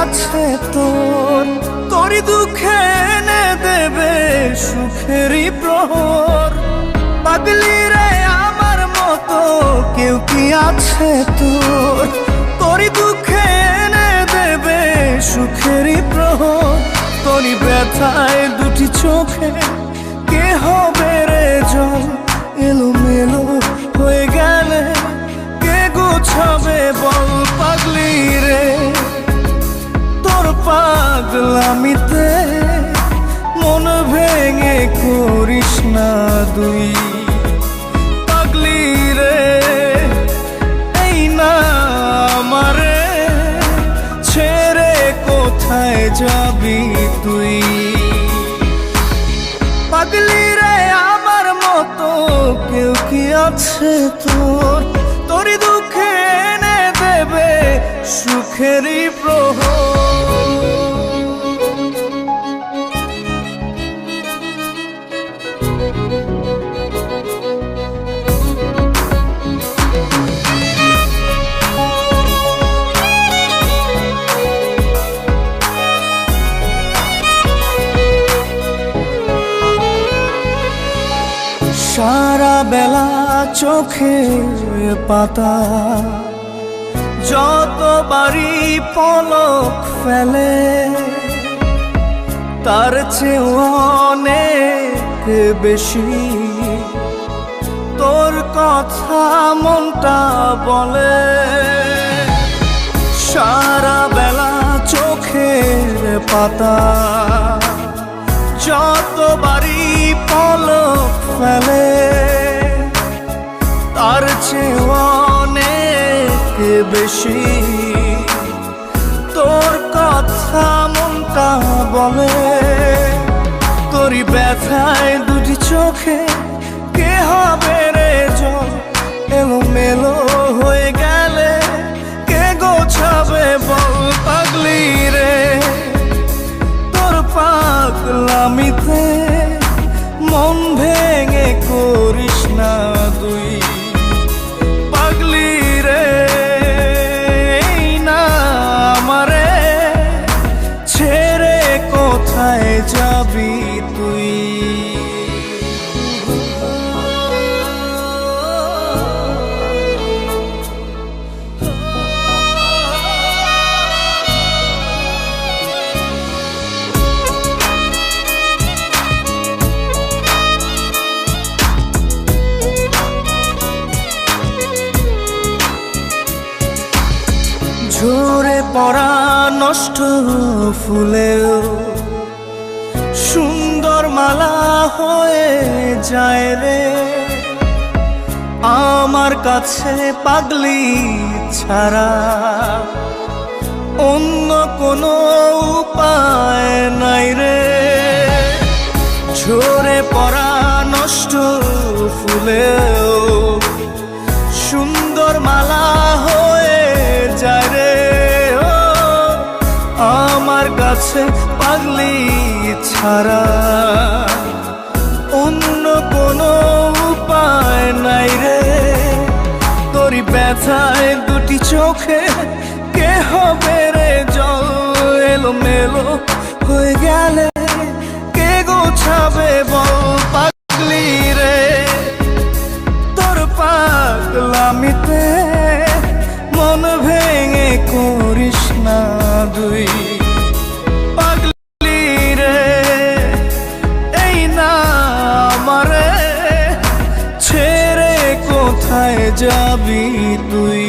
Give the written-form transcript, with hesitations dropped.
আছে তোর, তোরই দুঃখে এনে দেবে সুখেরই প্রহর। পাগলি রে আমার মতো কেউ কি আছে তোর, তোরই দুঃখে এনে দেবে সুখেরই প্রহর। তোরই ব্যথায় দুটি চোখে কে হবে রে জল, এলোমেলো হয়ে গেলে কে গোছাবে বল। পাগলি রে তোর পাগলামিতে মন ভেঙে করিস না দুই। পাগলি রে এই না আমারে ছেড়ে কোথায় যাবি তুই। পাগলি রে আমার মতো কেউ কি আছে তোর, তোরই দুঃখে এনে দেবে সুখেরই প্রহর। সারা বেলা চোখে পাতা যতবারই পলক ফেলে, তার চেয়ে অনেক বেশি তোর কথা মনটা বলে। সারা বেলা চোখের পাতা যতবারই পলক ফেলে, তার চেয়ে অনেক বেশি তোর কথা মনটা বলে। তোরই ব্যথায় দুটি চোখে কে হবে রে জল, এলোমেলো হয়ে গেলে কে গোছাবে বল। পাগলি রে তোর পাগলামিতে মন ভেঙে করিস না তুই। পাগলি রে এই না আমারে ছেড়ে কোথায় যাবি তুই। ঝরে পড়া নষ্ট ফুলেও সুন্দর মালা হয়ে যায় রে আমার কাছে। পাগলি ছাড়া অন্য কোনো উপায় নাই রে। ঝরে পড়া নষ্ট ফুলেও সুন্দর মালা হয়ে যায় রে আমার কাছে। পাগলি ছাড়া অন্য কোনো উপায় নাই রে। তোরই ব্যথায় দুটি চোখে কে হবে রে জল, এলোমেলো হয়ে গেলে কে গোছাবে বল। পাগলি রে তোর পাগলামিতে মন ভেঙে করিস না দুই। পাগলি রে এই না আমারে ছেড়ে কোথায় যাবি তুই।